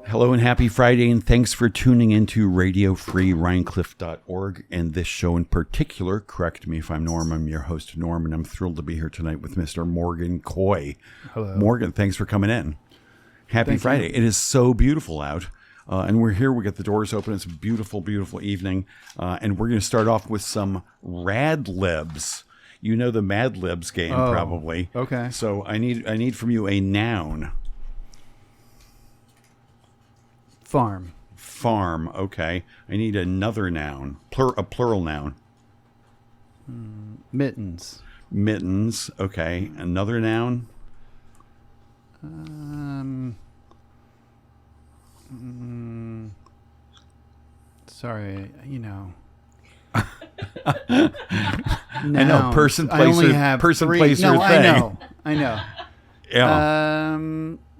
Hello and happy Friday, and thanks for tuning into RadioFreeRhinecliff.org. And this show in particular, correct me if I'm Norm, I'm your host, Norm, and I'm thrilled to be here tonight with Mr. Morgan Coy. Hello. Morgan, thanks for coming in. Happy Friday. It is so beautiful out, and we're here. We got the doors open. It's a beautiful, beautiful evening, and we're going to start off with some Rad Libs. You know the Mad Libs game, probably. Okay. So I need from you a noun. Farm, okay. I need another noun, a plural noun. Mittens. Mittens, okay. Another noun. Sorry, I know, person, place, I only or, have person, three. place, no, or thing. I know. Yeah.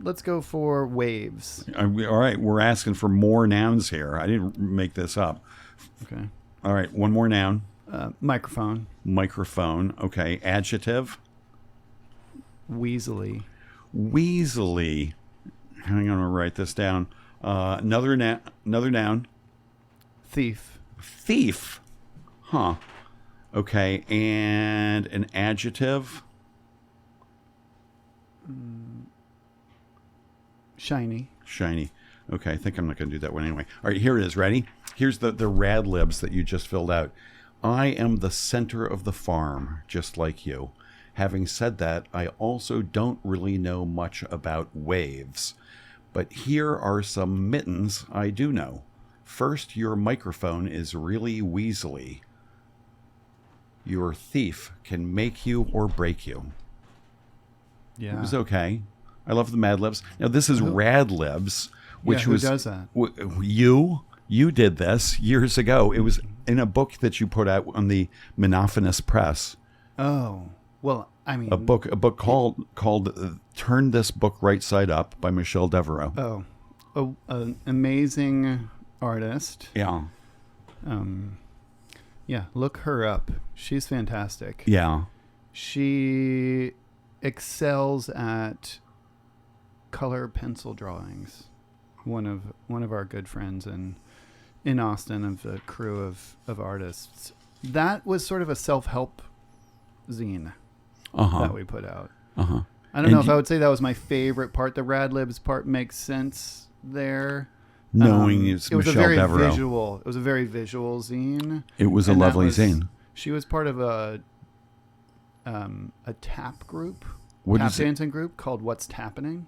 Let's go for waves. All right, we're asking for more nouns here. I didn't make this up. Okay. All right, one more noun. Microphone. Microphone, okay. Adjective. Weaselly. Weaselly. Hang on, I'll write this down. Another noun. Thief. Thief. Huh. Okay, and an adjective. Shiny. Shiny. Okay, I think I'm not going to do that one anyway. All right, here it is. Ready? Here's the Rad Libs that you just filled out. I am the center of the farm, just like you. Having said that, I also don't really know much about waves. But here are some mittens I do know. First, your microphone is really weaselly. Your thief can make you or break you. Yeah. It was okay. I love the Mad Libs. Now, this is Rad Libs, which who does that? You did this years ago. It was in a book that you put out on the Monophonous Press. Oh, well, I mean, a book called "Turn This Book Right Side Up" by Michelle Devereaux. An amazing artist. Yeah. Yeah, look her up. She's fantastic. Yeah. She excels at color pencil drawings. One of our good friends in Austin, of the crew of artists. That was sort of a self-help zine that we put out. I don't know if I would say that was my favorite part. The Rad Libs part makes sense there. Knowing it's it was Michelle a very Devereaux. visual. It was a very visual zine. It was a lovely zine. She was part of a tap group, dancing group called What's Tappening.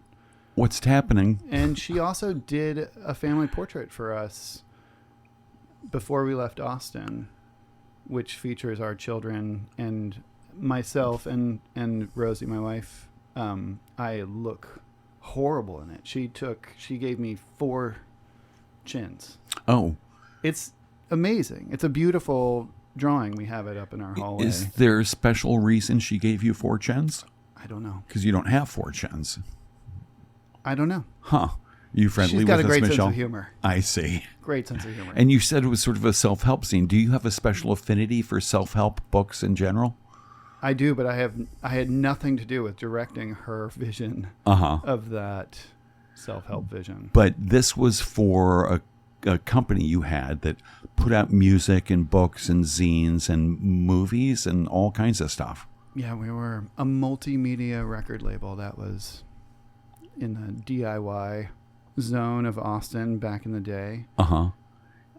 What's Happening? And she also did a family portrait for us before we left Austin, which features our children and myself and Rosie, my wife. I look horrible in it. She gave me 4 chins. Oh. It's amazing. It's a beautiful drawing. We have it up in our hallway. Is there a special reason she gave you 4 chins? I don't know. Because you don't have 4 chins. I don't know. Huh. You friendly with She's got us, a great Michelle? sense of humor. I see. Great sense of humor. And you said it was sort of a self-help scene. Do you have a special affinity for self-help books in general? I do, but I had nothing to do with directing her vision of that self-help vision. But this was for a company you had that put out music and books and zines and movies and all kinds of stuff. Yeah, we were a multimedia record label that was in the DIY zone of Austin back in the day.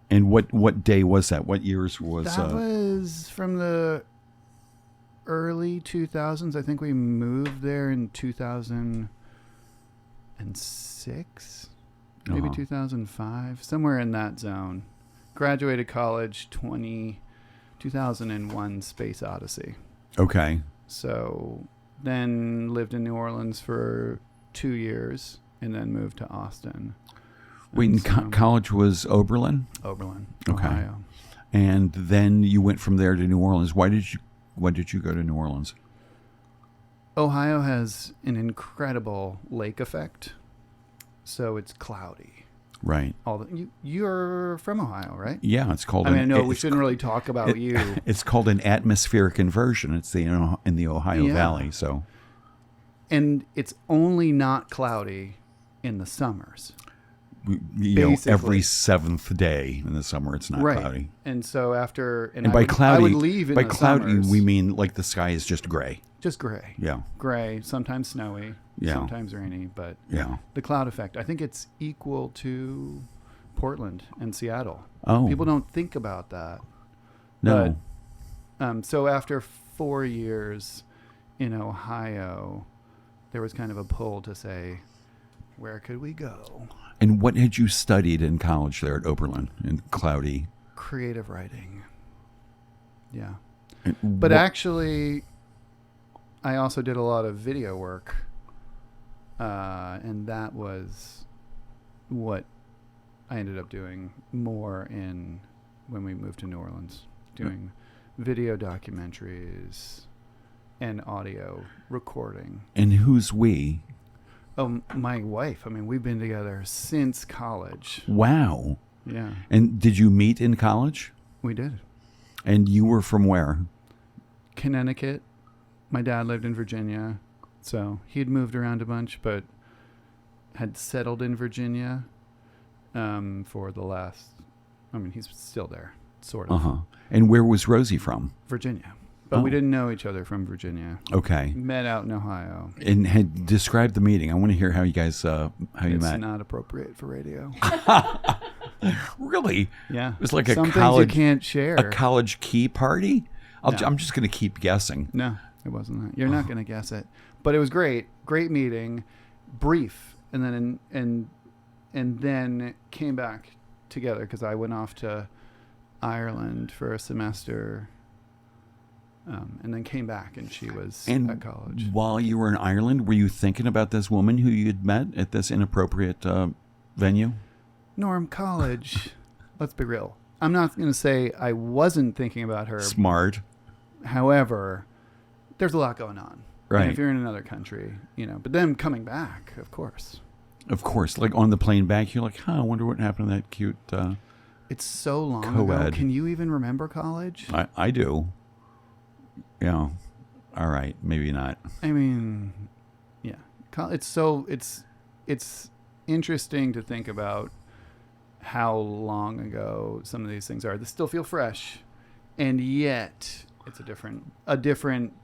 And what day was that? What years was that? Was from the early 2000s. I think we moved there in 2006, maybe 2005, somewhere in that zone. Graduated college 2001 Space Odyssey. Okay. So then lived in New Orleans for 2 years and then moved to Austin. Wait, college was Oberlin? Oberlin, okay. Ohio. And then you went from there to New Orleans. When did you go to New Orleans? Ohio has an incredible lake effect, so it's cloudy. Right. You're from Ohio, right? Yeah, it's called. I know we shouldn't really talk about you. It's called an atmospheric inversion. It's in the Ohio Valley, so. And it's only not cloudy in the summers. every seventh day in the summer it's not cloudy. And so and by cloudy, I would leave in by the cloudy summers. we mean like the sky is just gray. Just gray. Yeah. Gray, sometimes snowy, sometimes rainy, but the cloud effect, I think it's equal to Portland and Seattle. Oh. People don't think about that. No. But, so after 4 years in Ohio, there was kind of a pull to say, where could we go? And what had you studied in college there at Oberlin in cloudy? Creative writing. Yeah. And but actually, I also did a lot of video work. And that was what I ended up doing more when we moved to New Orleans, doing video documentaries and audio recording. And who's we? Oh, my wife. I mean, we've been together since college. Wow. Yeah. And did you meet in college? We did. And you were from where? Connecticut. My dad lived in Virginia. So he'd moved around a bunch, but had settled in Virginia for the last... I mean, he's still there, sort of. Uh-huh. And where was Rosie from? Virginia. But we didn't know each other from Virginia. Okay. Met out in Ohio. And had described the meeting. I want to hear how you guys you met. It's not appropriate for radio. Really? Yeah. It was like Some a college. things you can't share. A college key party? No. I'm just going to keep guessing. No, it wasn't that. You're not going to guess it. But it was great. Great meeting. Brief. And then came back together because I went off to Ireland for a semester. And then came back, and she was at college. While you were in Ireland, were you thinking about this woman who you'd met at this inappropriate venue? Norm, college. Let's be real. I'm not going to say I wasn't thinking about her. Smart. However, there's a lot going on. Right. And if you're in another country, But then coming back, of course. Of course. Like on the plane back, you're like, I wonder what happened to that cute It's so long co-ed. ago. Can you even remember college? I do. Yeah. All right. Maybe not. I mean, yeah. It's interesting to think about how long ago some of these things are. They still feel fresh, and yet it's a different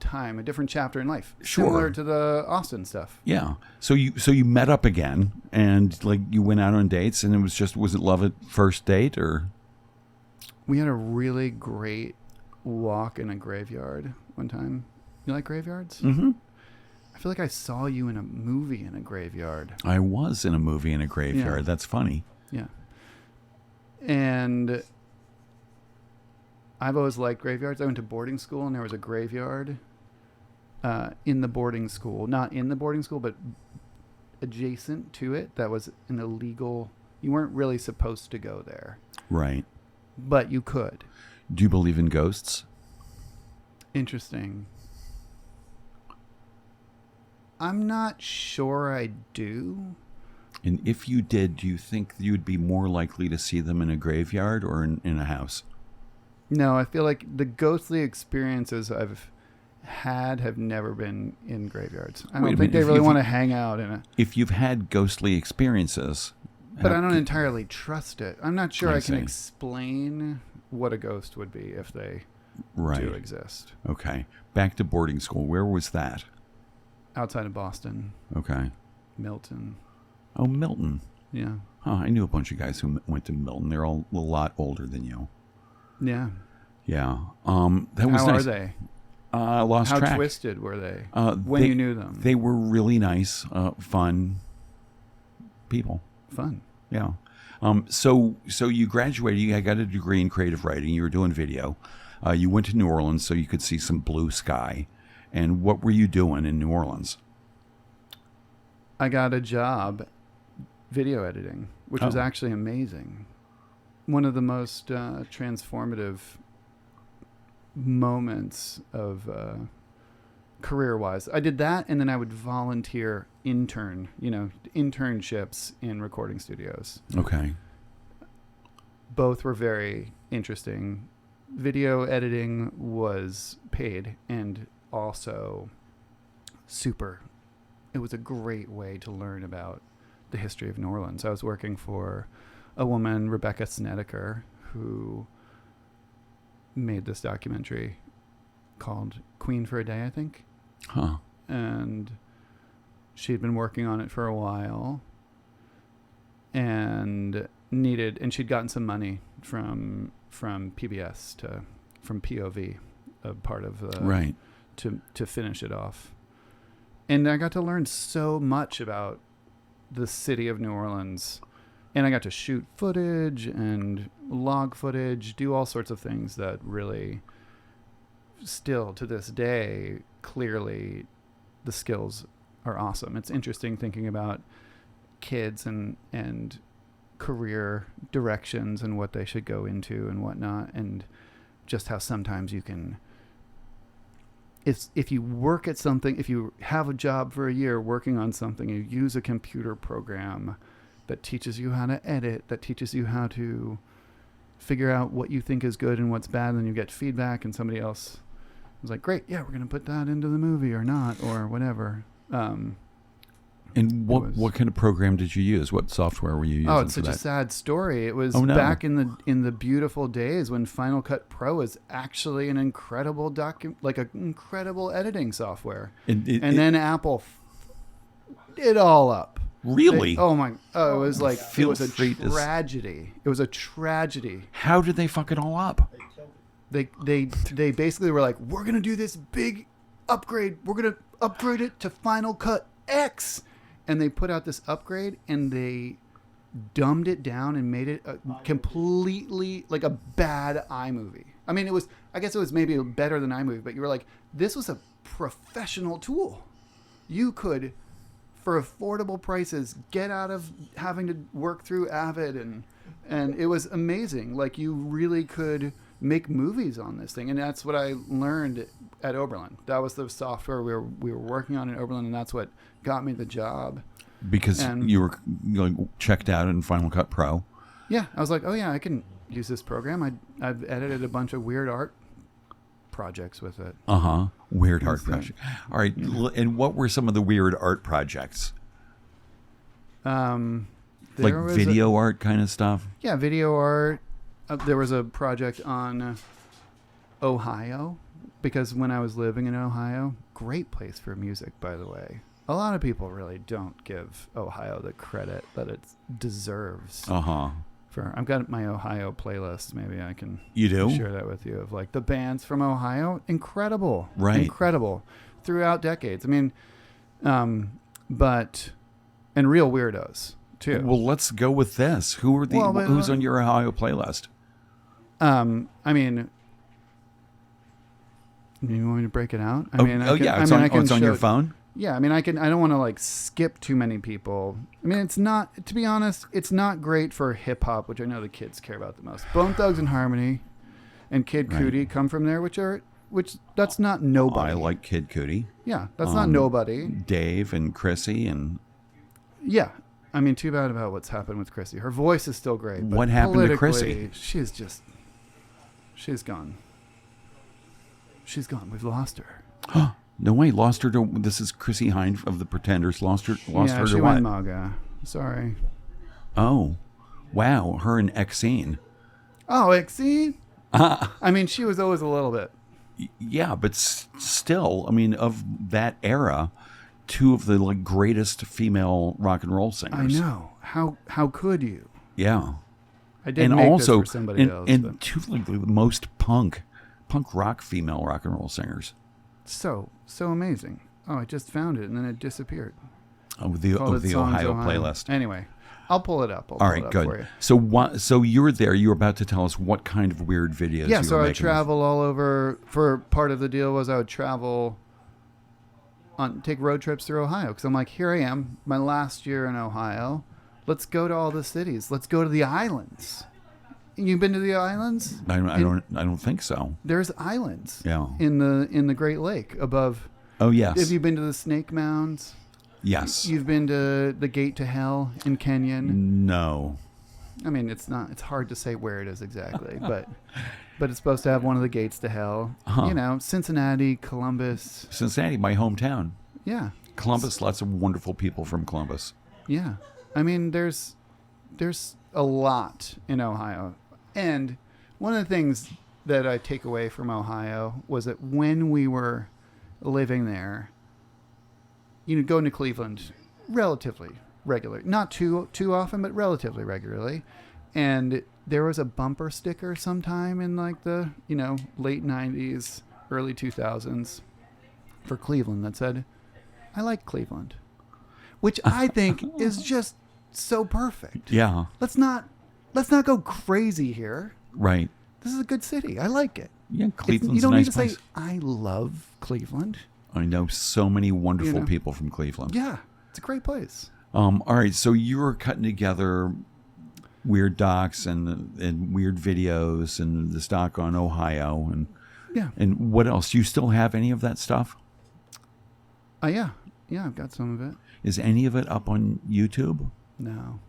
time, a different chapter in life. Sure. Similar to the Austin stuff. Yeah. So you met up again, and like you went out on dates, and was it love at first date, or? We had a really great walk in a graveyard one time. You like graveyards? Mm-hmm. I feel like I saw you in a movie in a graveyard. I was in a movie in a graveyard. Yeah. That's funny. Yeah. And I've always liked graveyards. I went to boarding school, and there was a graveyard in the boarding school. Not in the boarding school, but adjacent to it. That was an illegal... You weren't really supposed to go there. Right. But you could. Do you believe in ghosts? Interesting. I'm not sure I do. And if you did, do you think you'd be more likely to see them in a graveyard or in a house? No, I feel like the ghostly experiences I've had have never been in graveyards. I don't think they really want to hang out in a... If you've had ghostly experiences... But I don't entirely trust it. I'm not sure I can see. explain what a ghost would be if they do exist. Okay. Back to boarding school. Where was that? Outside of Boston. Okay. Milton. Oh, Milton. Yeah. Oh, I knew a bunch of guys who went to Milton. They're all a lot older than you. Yeah. Yeah. That was How nice. are they? Lost How track. twisted were they you knew them? They were really nice, fun people. Fun. Yeah. So you graduated. You got a degree in creative writing. You were doing video. You went to New Orleans so you could see some blue sky. And what were you doing in New Orleans? I got a job video editing, which was actually amazing. One of the most transformative moments of career-wise. I did that, and then I would volunteer internships in recording studios. Okay. Both were very interesting. Video editing was paid and also super. It was a great way to learn about the history of New Orleans. I was working for a woman, Rebecca Snedeker, who made this documentary called Queen for a Day, I think. Huh. And she'd been working on it for a while and she'd gotten some money from PBS from POV, a part of Right. to finish it off. And I got to learn so much about the city of New Orleans, and I got to shoot footage and log footage, do all sorts of things that really still to this day, clearly the skills are awesome. It's interesting thinking about kids and career directions and what they should go into and whatnot, and just how sometimes you can, if you work at something, if you have a job for a year working on something, you use a computer program that teaches you how to edit, that teaches you how to figure out what you think is good and what's bad, and then you get feedback, and somebody else was like, great, yeah, we're going to put that into the movie or not, or whatever. And what kind of program did you use? What software were you using? Oh, it's for such that? a sad story. It was back in the beautiful days when Final Cut Pro is actually an incredible incredible editing software. And then Apple it all up. Really? It was like it was a tragedy. It was a tragedy. How did they fuck it all up? They basically were like, we're gonna do this big upgrade. We're gonna upgrade it to Final Cut X. And they put out this upgrade, and they dumbed it down and made it completely like a bad iMovie. I mean, I guess it was maybe better than iMovie, but you were like, this was a professional tool. You could, for affordable prices, get out of having to work through Avid, and it was amazing. Like, you really could make movies on this thing, and that's what I learned at Oberlin. That was the software we were working on in Oberlin, and that's what got me the job. Because you were checked out in Final Cut Pro. Yeah, I was like, oh yeah, I can use this program. I've edited a bunch of weird art projects with it. Weird art projects. All right, and what were some of the weird art projects? Like video art kind of stuff? Yeah, video art. There was a project on Ohio, because when I was living in Ohio, great place for music, by the way. A lot of people really don't give Ohio the credit that it deserves. I've got my Ohio playlist. Maybe I can share that with you, of like the bands from Ohio. Incredible. Right. Incredible. Throughout decades. I mean, and real weirdos too. Well, let's go with this. Who's on your Ohio playlist? I mean, you want me to break it out? It's on your phone? Yeah, I mean, I don't want to like skip too many people. I mean, it's not, to be honest, it's not great for hip hop, which I know the kids care about the most. Bone Thugs and Harmony and Kid Cudi come from there, which that's not nobody. I like Kid Cudi. Yeah, that's not nobody. Dave and Chrissy and... Yeah. I mean, too bad about what's happened with Chrissy. Her voice is still great. But what happened to Chrissy? She's gone. She's gone. We've lost her. No way, lost her to... This is Chrissy Hine of the Pretenders. Lost her to what? Yeah, she went MAGA. Sorry. Oh. Wow, her and Exene. Oh, Exene? I mean, she was always a little bit. Yeah, but still, I mean, of that era, two of the greatest female rock and roll singers. I know. How could you? Yeah. I did make this for somebody else. And two of the most punk rock female rock and roll singers. So amazing. Oh, I just found it, and then it disappeared. The Ohio playlist. Anyway, I'll pull it up. All right, good. For you. So you're there. You're about to tell us what kind of weird videos. Yeah, so I would travel all over. For part of the deal was I would travel take road trips through Ohio, because I'm like, here I am, my last year in Ohio. Let's go to all the cities. Let's go to the islands. You've been to the islands? I don't think so. There's islands. Yeah. In the Great Lake above. Oh yes. Have you been to the Snake Mounds? Yes. You've been to the Gate to Hell in Kenyon? No. I mean, it's hard to say where it is exactly, but it's supposed to have one of the gates to hell. Cincinnati, Columbus. Cincinnati, my hometown. Yeah. Columbus, lots of wonderful people from Columbus. Yeah. I mean, there's a lot in Ohio. And one of the things that I take away from Ohio was that when we were living there, going to Cleveland relatively regular, not too often, but relatively regularly. And there was a bumper sticker sometime in like the, late 90s, early 2000s for Cleveland that said, "I like Cleveland," which I think is just so perfect. Yeah. Let's not go crazy here. Right. This is a good city. I like it. Yeah, Cleveland's you don't a nice need to place. say, "I love Cleveland." I know so many wonderful people from Cleveland. Yeah, it's a great place. All right, so you were cutting together weird docs and weird videos and the stock on Ohio and what else? Do you still have any of that stuff? Yeah, I've got some of it. Is any of it up on YouTube? No,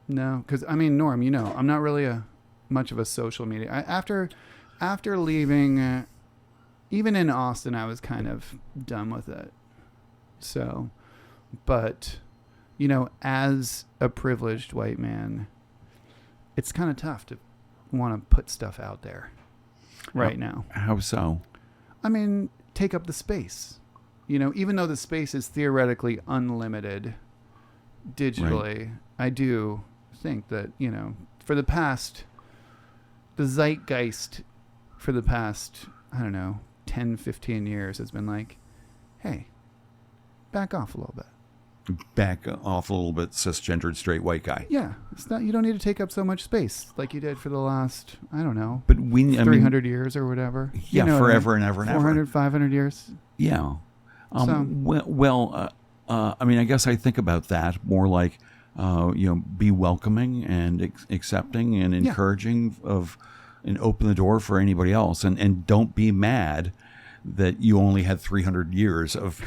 because Norm, I'm not really much of a social media. After leaving, even in Austin, I was kind of done with it. So, but as a privileged white man, it's kind of tough to want to put stuff out there right now. How so? Take up the space. Even though the space is theoretically unlimited digitally, right. I do think that, for the zeitgeist for the past, 10, 15 years has been like, hey, back off a little bit. Back off a little bit, cisgendered straight white guy. Yeah, it's not. You don't need to take up so much space like you did for the last, But 300 years or whatever. Yeah, forever and ever and 400, ever. 500 years. Yeah. I guess I think about that more like, be welcoming and accepting and encouraging and open the door for anybody else, and don't be mad that you only had 300 years of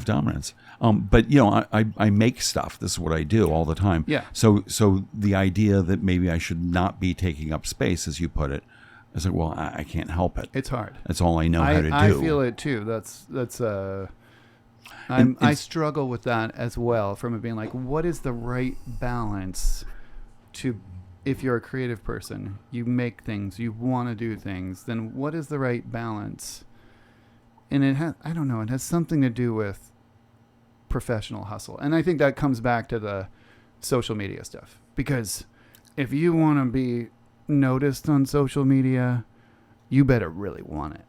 dominance. But I make stuff. This is what I do all the time. Yeah. So the idea that maybe I should not be taking up space, as you put it, I was like, well, I can't help it. It's hard. That's all I know how to do. I feel it too. I struggle with that as well, from it being like, what is the right balance to, if you're a creative person, you make things, you want to do things, then what is the right balance? And it has something to do with professional hustle. And I think that comes back to the social media stuff, because if you want to be noticed on social media, you better really want it.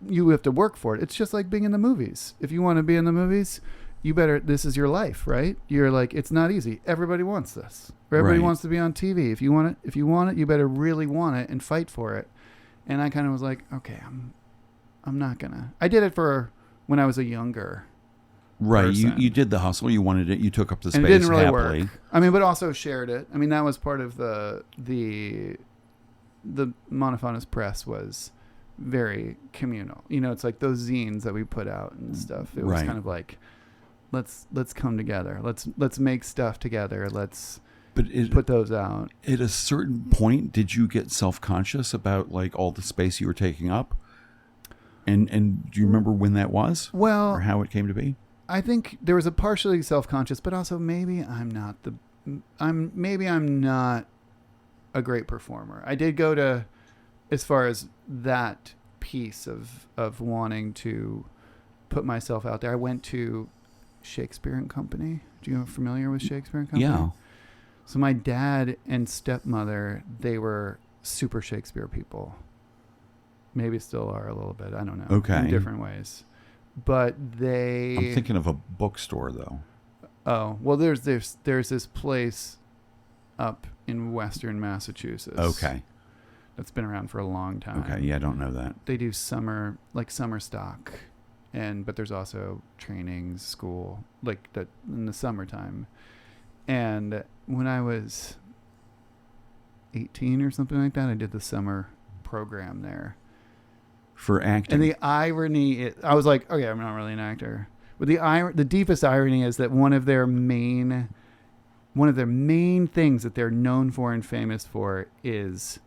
You have to work for it. It's just like being in the movies. If you want to be in the movies, this is your life, right? You're like, it's not easy. Everybody wants this. Everybody wants to be on TV. If you want it, you better really want it and fight for it. And I kind of was like, okay, I'm not gonna. I did it for when I was a younger person. You did the hustle. You wanted it. You took up the space. And it didn't really happily. work. But also shared it. That was part of the Monophonous Press was very communal. It's like those zines that we put out and stuff. It was kind of like, let's come together. Let's make stuff together. Let's put those out. At a certain point, did you get self-conscious about like all the space you were taking up? And do you remember when that was? Well, or how it came to be? I think there was a partially self-conscious, but also maybe I'm not a great performer. I did go to, as far as that piece of wanting to put myself out there, I went to Shakespeare and Company. Do you familiar with Shakespeare and Company? Yeah. So my dad and stepmother, they were super Shakespeare people. Maybe still are a little bit. I don't know. Okay. In different ways. But I'm thinking of a bookstore, though. Oh, well, there's this place up in Western Massachusetts. Okay. That's been around for a long time. Okay, yeah, I don't know that. They do summer stock, but there's also training school like that in the summertime. And when I was 18 or something like that, I did the summer program there. For acting. And the irony, I was like, okay, I'm not really an actor. But the deepest irony is that one of their main things that they're known for and famous for is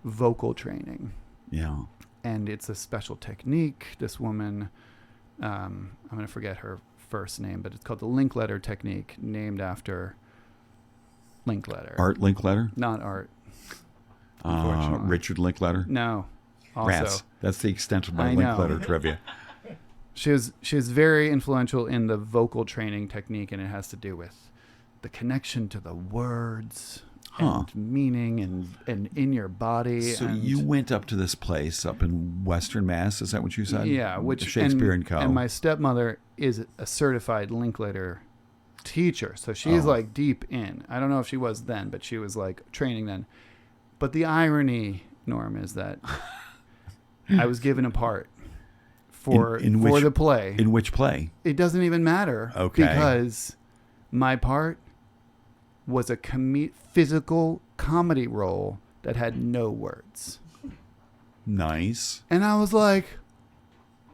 vocal training. Yeah. And it's a special technique. This woman, I'm going to forget her first name, but it's called the Linkletter technique, named after Linkletter. Art Linkletter? Not Art. Unfortunately. Richard Linkletter? No. Also, Rats. That's the extent of my I know. Linkletter trivia. She was very influential in the vocal training technique, and it has to do with the connection to the words and meaning and in your body. So and you went up to this place up in Western Mass, is that what you said? Yeah, The Shakespeare and Co. And my stepmother is a certified Linkletter teacher, so she's like deep in. I don't know if she was then, but she was like training then. But the irony, Norm, is that I was given a part for the play. In which play? It doesn't even matter. Okay. Because my part was a physical comedy role that had no words. Nice. And I was like,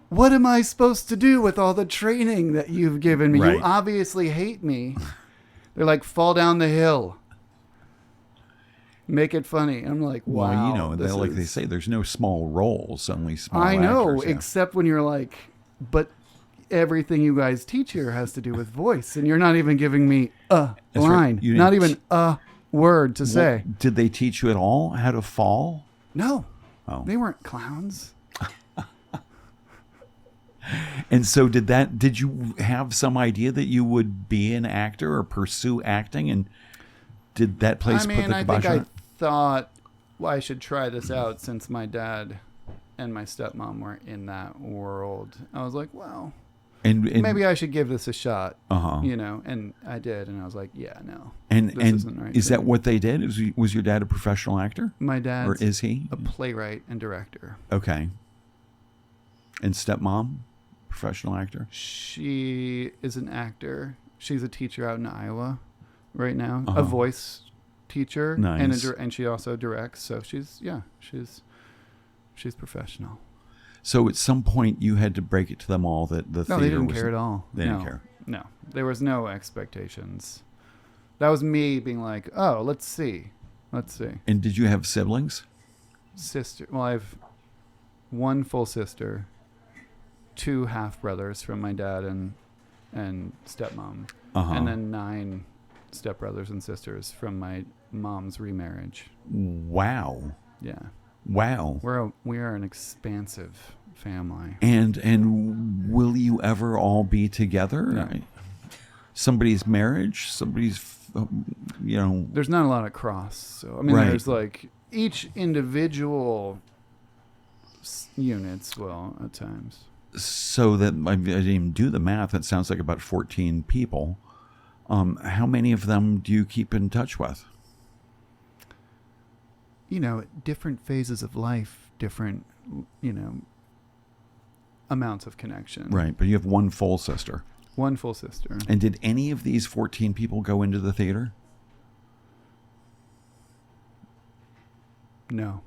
what am I supposed to do with all the training that you've given me? Right. You obviously hate me. They're like, fall down the hill. Make it funny. I'm like, wow. Well, they say, there's no small roles, only small I know, actors, yeah. except when you're like, but everything you guys teach here has to do with voice, and you're not even giving me a That's line, right. You not didn't even a word to say. Did they teach you at all how to fall? No, Oh. they weren't clowns. And so did you have some idea that you would be an actor or pursue acting? And did that place put the I kibosh think on I it? thought, well, I should try this out since my dad and my stepmom were in that world. I was like, well, And maybe I should give this a shot, Uh-huh. And I did, and I was like, yeah, no, And this isn't right is for that me. what they did? Was your dad a professional actor? My dad's Or is he? a playwright and director. Okay. And stepmom, professional actor? She is an actor. She's a teacher out in Iowa right now, Uh-huh. a voice teacher, Nice. and she also directs. So she's professional. So at some point you had to break it to them all that the No, theater they didn't was... care at all. They didn't care. No, there was no expectations. That was me being like, oh, let's see. And did you have siblings? Sister. Well, I have one full sister, 2 half brothers from my dad and stepmom, Uh-huh. and then 9 stepbrothers and sisters from my mom's remarriage. Wow. Yeah, Wow. we are an expansive family. And will you ever all be together? No. Somebody's marriage, somebody's, There's not a lot of cross. So I mean, Right. there's like each individual units. Well, at times. so that I didn't even do the math. It sounds like about 14 people. How many of them do you keep in touch with? Different phases of life, different, amounts of connection. Right, but you have one full sister. One full sister. And did any of these 14 people go into the theater? No.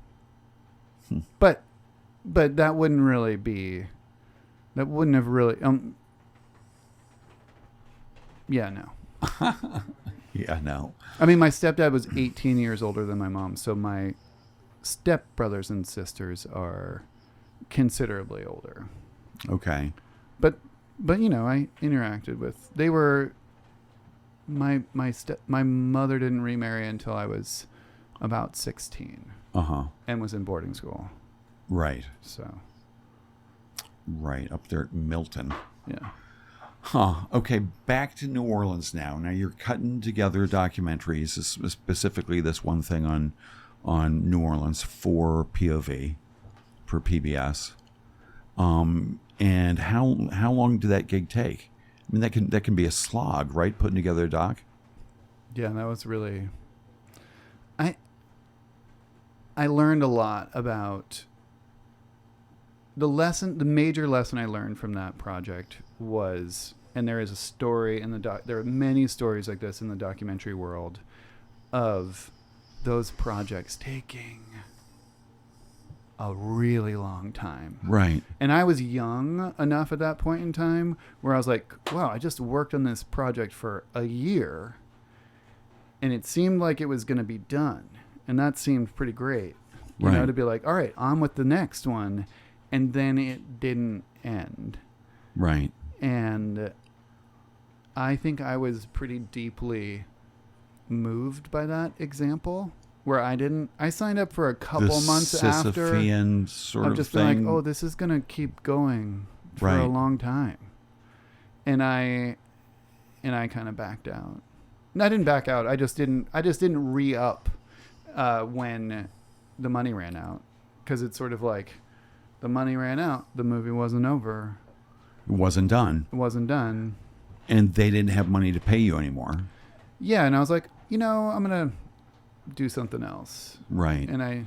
But that wouldn't really be. That wouldn't have really. Yeah, no. Yeah, no. I mean, my stepdad was 18 years older than my mom, so my stepbrothers and sisters are considerably older. Okay. But I interacted with. They were. My mother didn't remarry until I was about 16. Uh-huh. And was in boarding school. Right. So. Right, up there at Milton. Yeah. Huh. Okay, back to New Orleans now. Now you're cutting together documentaries, specifically this one thing on New Orleans for POV, for PBS. And how long did that gig take? I mean, that can be a slog, right? Putting together a doc. Yeah, that was really. I learned a lot about. The major lesson I learned from that project was, and there is a story in there are many stories like this in the documentary world, of those projects taking a really long time. Right. And I was young enough at that point in time where I was like, wow, I just worked on this project for a year and it seemed like it was going to be done. And that seemed pretty great, you know, to be like, all right, on with the next one. And then it didn't end. Right. And I think I was pretty deeply moved by that example, where I signed up for a couple months after. Sisyphean sort I've of just thing. been like, oh, this is going to keep going for Right. a long time. And I kind of backed out. And I didn't back out. I just didn't re-up when the money ran out. Because it's sort of like the money ran out. The movie wasn't over. It wasn't done. It wasn't done. And they didn't have money to pay you anymore. Yeah, and I was like, I'm going to do something else. Right. And I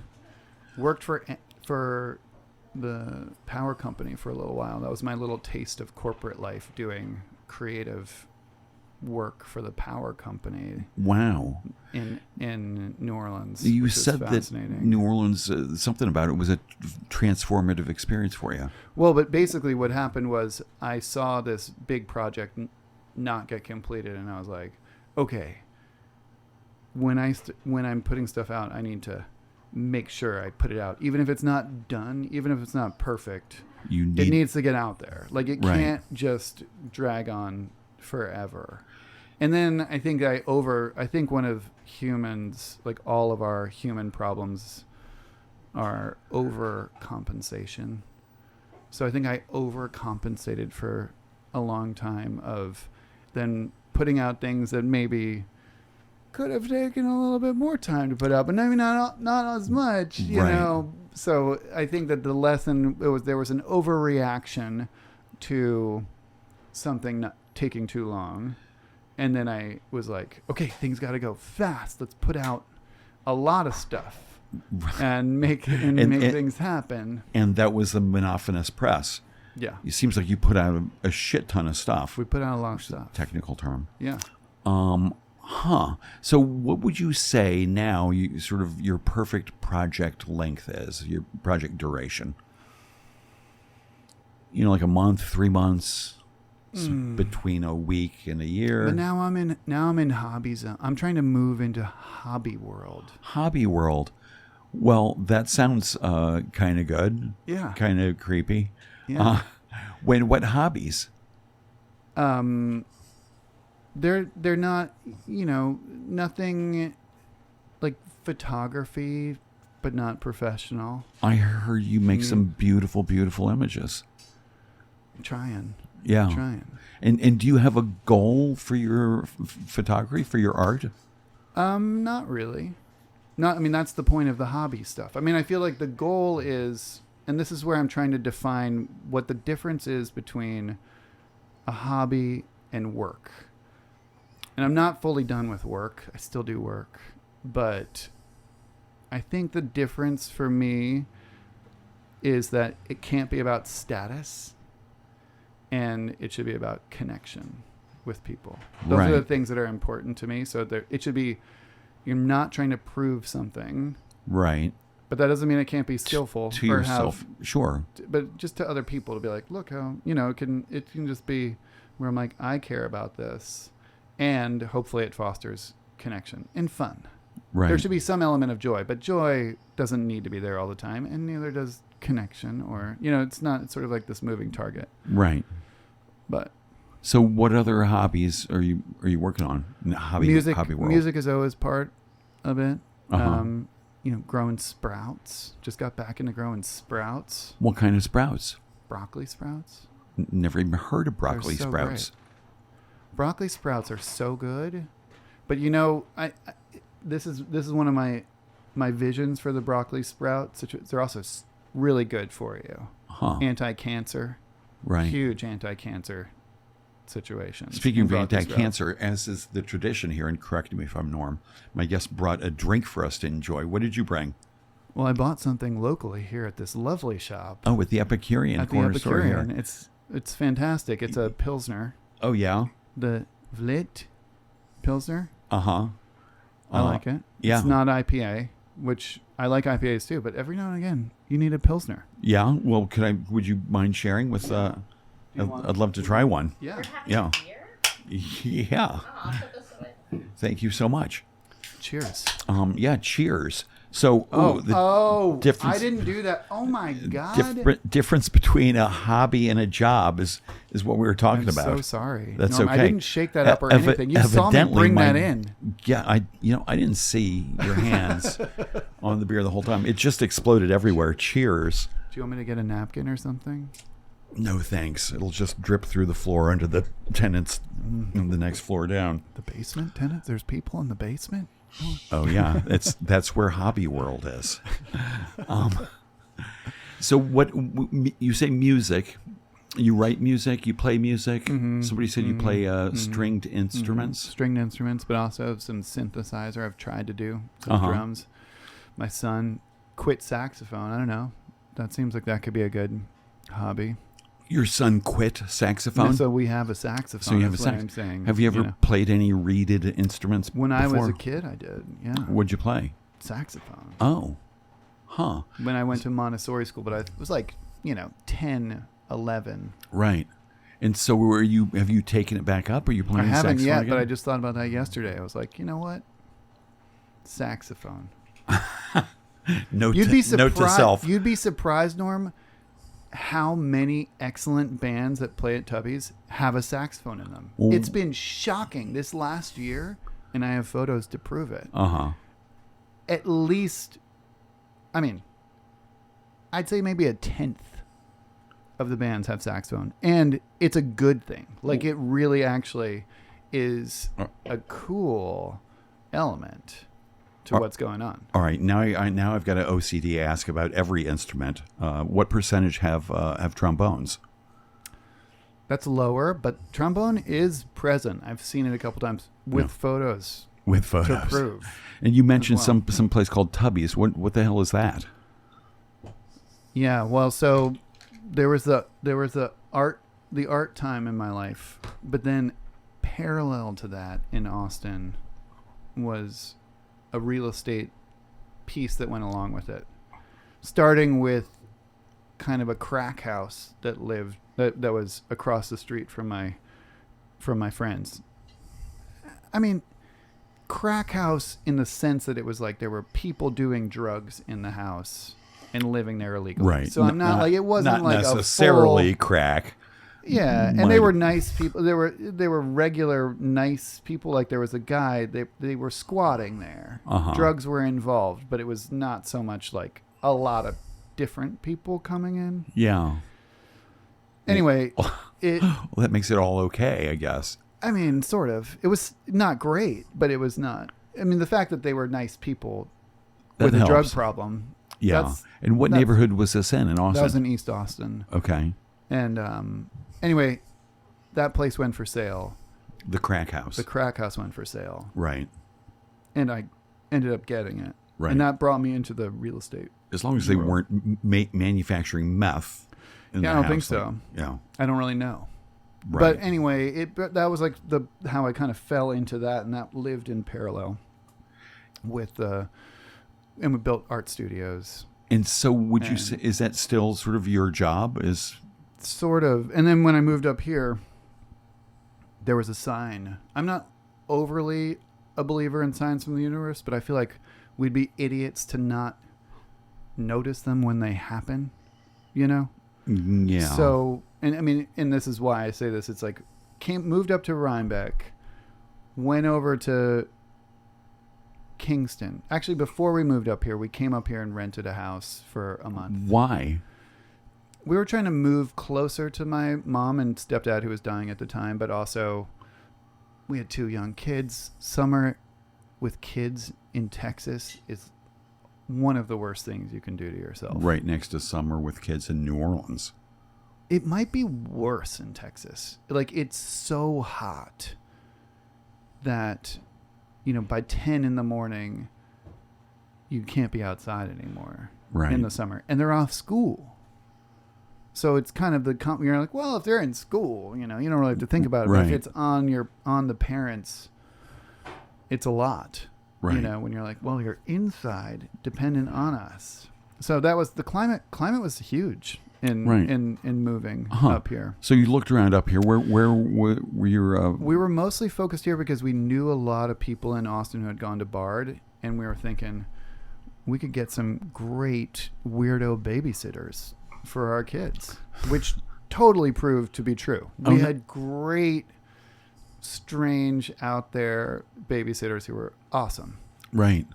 worked for the power company for a little while. That was my little taste of corporate life, doing creative work for the power company. Wow. In New Orleans. You which is said that fascinating. New Orleans, something about it was a transformative experience for you. Well, but basically what happened was I saw this big project not get completed, and I was like, okay, when I'm putting stuff out, I need to make sure I put it out, even if it's not done, even if it's not perfect. It needs to get out there. Like, it can't just drag on forever. And then I think one of humans, like all of our human problems, are overcompensation. So I think I overcompensated for a long time of then putting out things that maybe could have taken a little bit more time to put out, but maybe not as much, you know. So I think that the lesson there was an overreaction to something not taking too long, and then I was like, okay, things got to go fast. Let's put out a lot of stuff and make things happen. And that was the monotonous press. Yeah, It seems like you put out a shit ton of stuff. we put out a lot of stuff. Technical term. Yeah. So what would you say now your perfect project length is, your project duration? Like a month, 3 months, between a week and a year. But now I'm in hobby zone. I'm trying to move into hobby world. Hobby world. Well, that sounds kind of good. Yeah. Kind of creepy. Yeah. What hobbies? They're not, nothing like photography, but not professional. I heard you make some beautiful, beautiful images. I'm trying. Yeah. And do you have a goal for your photography, for your art? Not really. That's the point of the hobby stuff. I feel like the goal is, and this is where I'm trying to define what the difference is between a hobby and work. And I'm not fully done with work. I still do work. But I think the difference for me is that it can't be about status, and it should be about connection with people. Those are the things that are important to me. So it should be, you're not trying to prove something. Right. But that doesn't mean it can't be skillful to yourself. Sure. But just to other people, to be like, look how, it can just be where I'm like, I care about this. And hopefully it fosters connection and fun. Right. There should be some element of joy, but joy doesn't need to be there all the time, and neither does connection, or it's sort of like this moving target. Right. But so what other hobbies are you working on in the hobby world? Music is always part of it. Uh-huh. Growing sprouts. Just got back into growing sprouts. What kind of sprouts? Broccoli sprouts. Never even heard of broccoli They're so sprouts. great. Broccoli sprouts are so good, but this is one of my visions for the broccoli sprouts. They're also really good for you. Huh. Anti-cancer. Right. Huge anti-cancer situations. Speaking of anti-cancer, as is the tradition here, and correct me if I'm Norm, my guest brought a drink for us to enjoy. What did you bring? Well, I bought something locally here at this lovely shop. Oh, at the Epicurean corner store here. It's fantastic. It's a Pilsner. Oh, yeah? The Vlit Pilsner. Uh-huh. I like it. Yeah. It's not IPA, which I like IPAs too, but every now and again, you need a Pilsner. Yeah? Well, would you mind sharing with... I'd love to try one. Yeah. Yeah. Yeah. I'll put this away. Thank you so much. Cheers. Yeah, cheers. So, I difference, didn't do that. Oh my God. difference between a hobby and a job is what we were talking I'm about. so sorry. That's Norm, okay. I didn't shake that up or anything. You saw me bring that in. Yeah, I didn't see your hands on the beer the whole time. It just exploded everywhere. Cheers. Do you want me to get a napkin or something? No, thanks. It'll just drip through the floor under the tenants on the next floor down. The basement tenants? There's people in the basement? Oh yeah, that's where Hobby World is. So what you say? Music? You write music? You play music? Mm-hmm. Somebody said you play stringed instruments. Stringed instruments, but also some synthesizer. I've tried to do some drums. My son quit saxophone. I don't know. That seems like that could be a good hobby. Your son quit saxophone? Yeah, so we have a saxophone. So you have a saxophone. I'm saying. Have you ever played any reeded instruments When before? I was a kid, I did. Yeah. What'd you play? Saxophone. Oh. Huh. When I went to Montessori school, but I was like, 10, 11. Right. And so have you taken it back up? Or are you playing saxophone? I haven't yet, again? but I just thought about that yesterday. I was like, you know what? Saxophone. Note to self. You'd be surprised, Norm, how many excellent bands that play at Tubby's have a saxophone in them. Ooh. It's been shocking this last year, and I have photos to prove it. At least, I'd say maybe a tenth of the bands have saxophone, and it's a good thing. Like, it really actually is a cool element to what's going on. All right, now I've got an OCD ask about every instrument. What percentage have trombones? That's lower, but trombone is present. I've seen it a couple times with photos. With photos to prove. And you mentioned some place called Tubby's. What the hell is that? Yeah, well, so there was the art time in my life, but then parallel to that in Austin was a real estate piece that went along with it, starting with kind of a crack house that was across the street from my friends. I mean, crack house in the sense that it was like there were people doing drugs in the house and living there illegally. Right. So I'm not like, it wasn't not like necessarily a full, crack. Yeah, and they were nice people. They were regular nice people. Like there was a guy. They were squatting there. Drugs were involved, but it was not so much like a lot of different people coming in. Yeah. Anyway, well, that makes it all okay, I guess. I mean, sort of. It was not great, but it was not. I mean, the fact that they were nice people with a drug problem. Yeah. And what neighborhood was this in Austin? That was in East Austin. Okay. And anyway, that place went for sale. The crack house. The crack house went for sale. Right. And I ended up getting it. Right. And that brought me into the real estate. As long as they weren't manufacturing meth in the house. I don't think so. Yeah. I don't really know. Right. But anyway, that was like how I kind of fell into that, and that lived in parallel with and we built art studios. And so would you say, is that still sort of your job? Sort of. And then when I moved up here, there was a sign. I'm not overly a believer in signs from the universe, but I feel like we'd be idiots to not notice them when they happen, Yeah. So, and I mean, and this is why I say this. It's like, moved up to Rhinebeck, went over to Kingston. Actually, before we moved up here, we came up here and rented a house for a month. Why? We were trying to move closer to my mom and stepdad, who was dying at the time, but also we had 2 young kids. Summer with kids in Texas is one of the worst things you can do to yourself. Right next to summer with kids in New Orleans. It might be worse in Texas. Like, it's so hot that, by 10 in the morning, you can't be outside anymore in the summer. And they're off school. So it's kind of you're like, well, if they're in school, you don't really have to think about it. Right. But if it's on the parents, it's a lot. Right. When you're like, well, you're inside, dependent on us. So that was the climate. Climate was huge in moving up here. So you looked around up here. Where were you? We were mostly focused here because we knew a lot of people in Austin who had gone to Bard, and we were thinking, we could get some great weirdo babysitters for our kids, which totally proved to be true. We had great, strange, out there babysitters who were awesome. Right.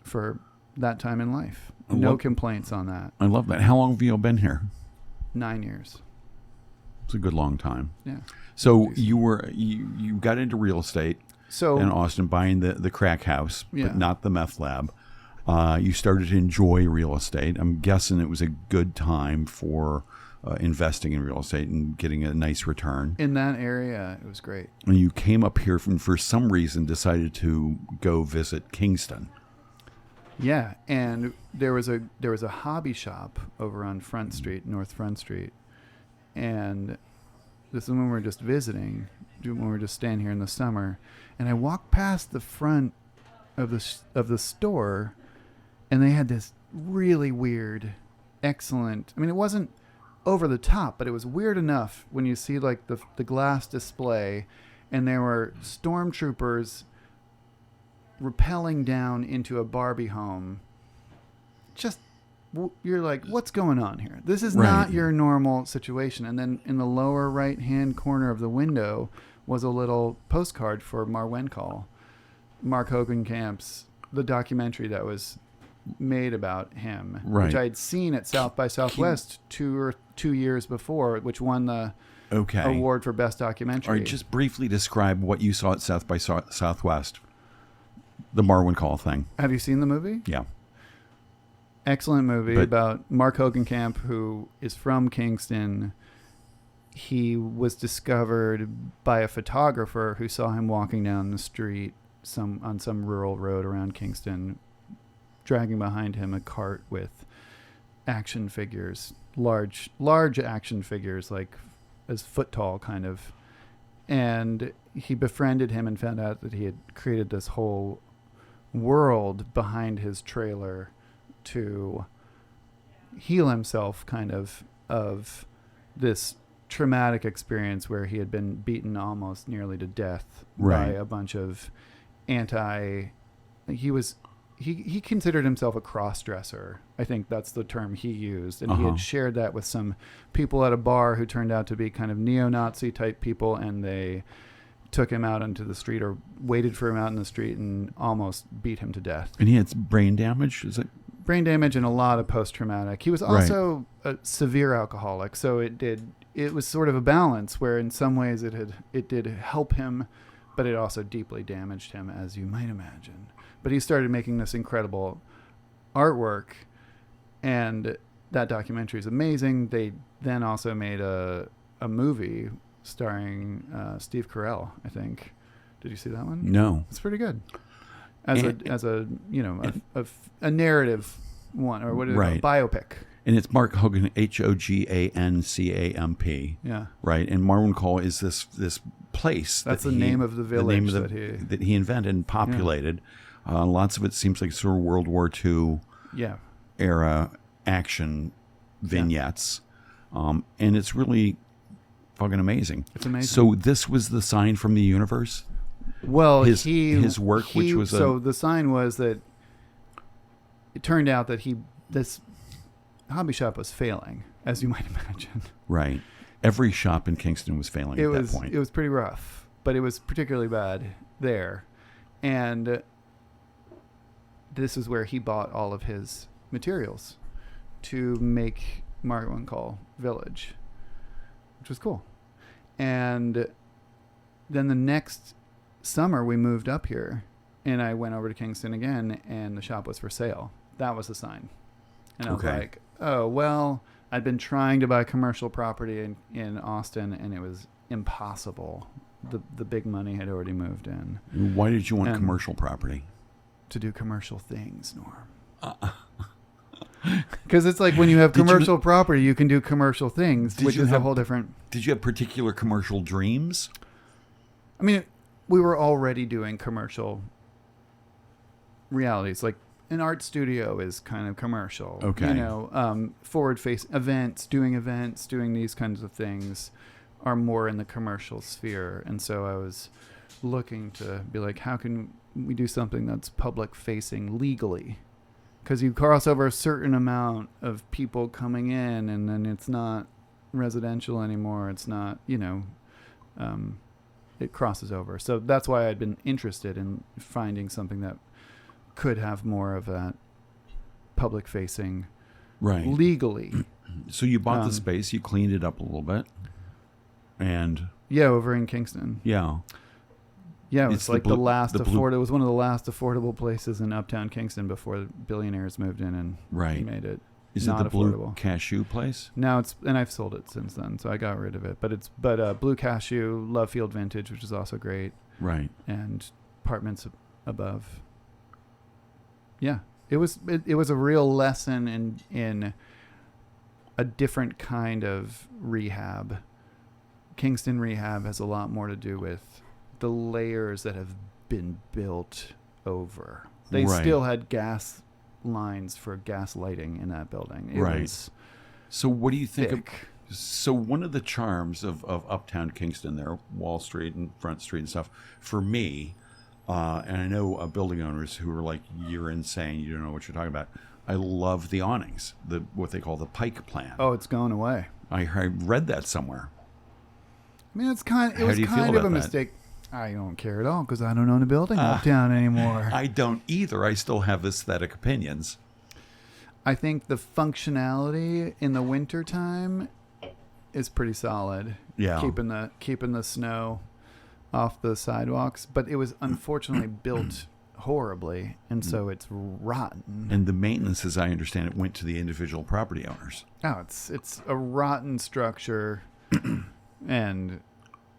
For that time in life. No complaints on that. I love that. How long have you been here? 9 years. It's a good long time. Yeah. So you got into real estate in Austin, buying the crack house, but not the meth lab. You started to enjoy real estate. I'm guessing it was a good time for investing in real estate and getting a nice return. In that area, it was great. And you came up here and for some reason decided to go visit Kingston. Yeah, and there was a hobby shop over on Front Street, North Front Street, and this is when we were just visiting, when we were just staying here in the summer, and I walked past the front of the store, and they had this really weird, excellent. I mean, it wasn't over the top, but it was weird enough when you see like the glass display, and there were stormtroopers rappelling down into a Barbie home. Just, you're like, what's going on here? This is not your normal situation. And then in the lower right hand corner of the window was a little postcard for Marwencol, Mark Hogenkamp's, the documentary that was made about him, which I had seen at South by Southwest 2 years before, which won the award for best documentary. All right, just briefly describe what you saw at South by Southwest. The Marwencol thing. Have you seen the movie? Yeah. Excellent movie about Mark Hogenkamp, who is from Kingston. He was discovered by a photographer who saw him walking down the street on some rural road around Kingston, dragging behind him a cart with action figures, large action figures, like as foot tall kind of. And he befriended him and found out that he had created this whole world behind his trailer to heal himself kind of this traumatic experience where he had been beaten almost nearly to death by a bunch of he considered himself a cross-dresser. I think that's the term he used. And he had shared that with some people at a bar who turned out to be kind of neo-Nazi type people, and they took him out onto the street or waited for him out in the street and almost beat him to death. And he had brain damage? Is it? Brain damage and a lot of post-traumatic. He was also a severe alcoholic, so it was sort of a balance where in some ways it did help him, but it also deeply damaged him, as you might imagine. But he started making this incredible artwork, and that documentary is amazing. They then also made a movie starring Steve Carell, I think. Did you see that one? No. It's pretty good. As a narrative one, or what is it? A biopic. And it's Mark Hogan, Hogancamp. Yeah. Right. And Marwencol is this place. That's the name of the village that he invented and populated. Yeah. Lots of it seems like sort of World War II era action vignettes. And it's really fucking amazing. It's amazing. So this was the sign from the universe? Well, his work, which was so the sign was that it turned out that this hobby shop was failing, as you might imagine. Right. Every shop in Kingston was failing at that point. It was pretty rough, but it was particularly bad there. And this is where he bought all of his materials to make Marwencol Village, which was cool. And then the next summer we moved up here, and I went over to Kingston again, and the shop was for sale. That was the sign. And I was like, oh, well, I'd been trying to buy commercial property in Austin, and it was impossible. The big money had already moved in. Why did you want commercial property? To do commercial things, Norm. Because it's like when you have commercial property, you can do commercial things, which is a whole different... Did you have particular commercial dreams? I mean, we were already doing commercial realities. Like an art studio is kind of commercial. Okay. You know, forward-facing events, doing these kinds of things are more in the commercial sphere. And so I was looking to be like, how can we do something that's public-facing legally? because you cross over a certain amount of people coming in, and then it's not residential anymore. It's not, it crosses over. So that's why I'd been interested in finding something that could have more of that public facing legally. So you bought the space, you cleaned it up a little bit, and over in Kingston. Yeah, it was like it was one of the last affordable places in Uptown Kingston before billionaires moved in and made it. Is not it the affordable. Blue Cashew place? Now and I've sold it since then, so I got rid of it. But Blue Cashew, Love Field Vintage, which is also great, right? And apartments above. Yeah, it was a real lesson in a different kind of rehab. Kingston rehab has a lot more to do with the layers that have been built over. They still had gas lines for gas lighting in that building. It was so what do you think thick. So one of the charms of Uptown Kingston there, Wall Street and Front Street and stuff, for me, and I know building owners who are like, you're insane, you don't know what you're talking about. I love the awnings, what they call the Pike Plan. Oh, it's going away. I read that somewhere. I mean, it was kind of a mistake. I don't care at all because I don't own a building uptown anymore. I don't either. I still have aesthetic opinions. I think the functionality in the wintertime is pretty solid. Yeah. Keeping the snow off the sidewalks, but it was unfortunately built horribly, and so it's rotten. And the maintenance, as I understand it, went to the individual property owners. Oh, it's a rotten structure. And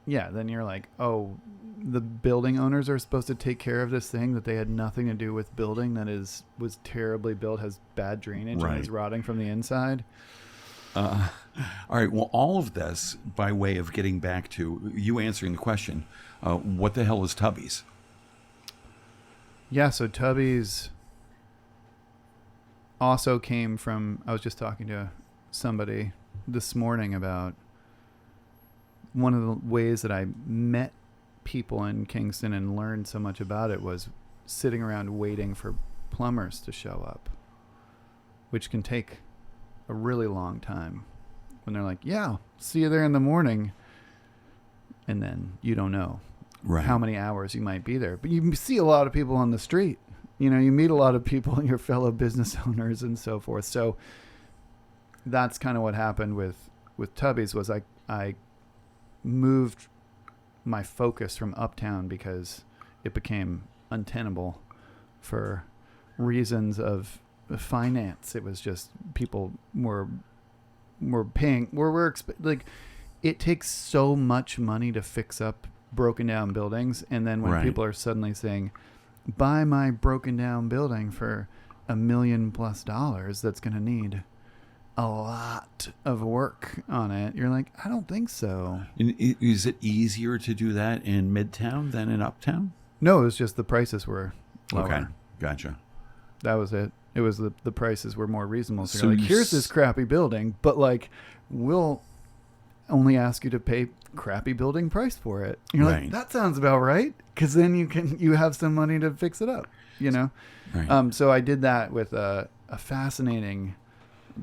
then you're like, oh, the building owners are supposed to take care of this thing that they had nothing to do with building, that was terribly built, has bad drainage, and is rotting from the inside. All right. Well, all of this by way of getting back to you answering the question, what the hell is Tubby's? Yeah, so Tubby's also came from, I was just talking to somebody this morning about one of the ways that I met people in Kingston and learned so much about it was sitting around waiting for plumbers to show up, which can take a really long time when they're like, yeah, see you there in the morning. And then you don't know how many hours you might be there. But you see a lot of people on the street. You meet a lot of people, your fellow business owners and so forth. So that's kind of what happened with Tubby's was I moved my focus from uptown because it became untenable for reasons of finance. It was just people were paying. It takes so much money to fix up broken down buildings, and then when people are suddenly saying, "Buy my broken down building for $1 million+," that's going to need a lot of work on it. You're like, I don't think so. And is it easier to do that in Midtown than in Uptown? No, it was just the prices were lower. Okay, gotcha. That was it. It was the prices were more reasonable. So you're like, here's this crappy building, but we'll only ask you to pay crappy building price for it. You're like, that sounds about right, because then you have some money to fix it up. Right. So I did that with a fascinating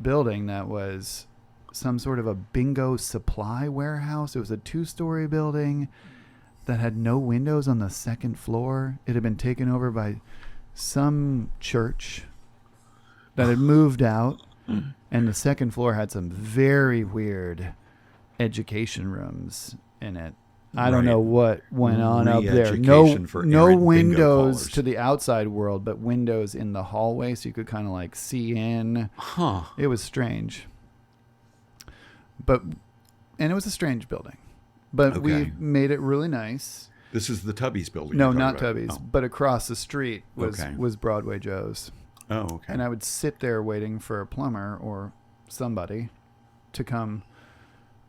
building that was some sort of a bingo supply warehouse. It was a 2-story building that had no windows on the second floor. It had been taken over by some church that had moved out, and the second floor had some very weird education rooms in it. I don't know what went on up there. No windows to the outside world, but windows in the hallway, so you could kind of see in. It was strange. And it was a strange building. But we made it really nice. This is the Tubby's building. No, not Tubby's. But across the street was Broadway Joe's. Oh, okay. And I would sit there waiting for a plumber or somebody to come.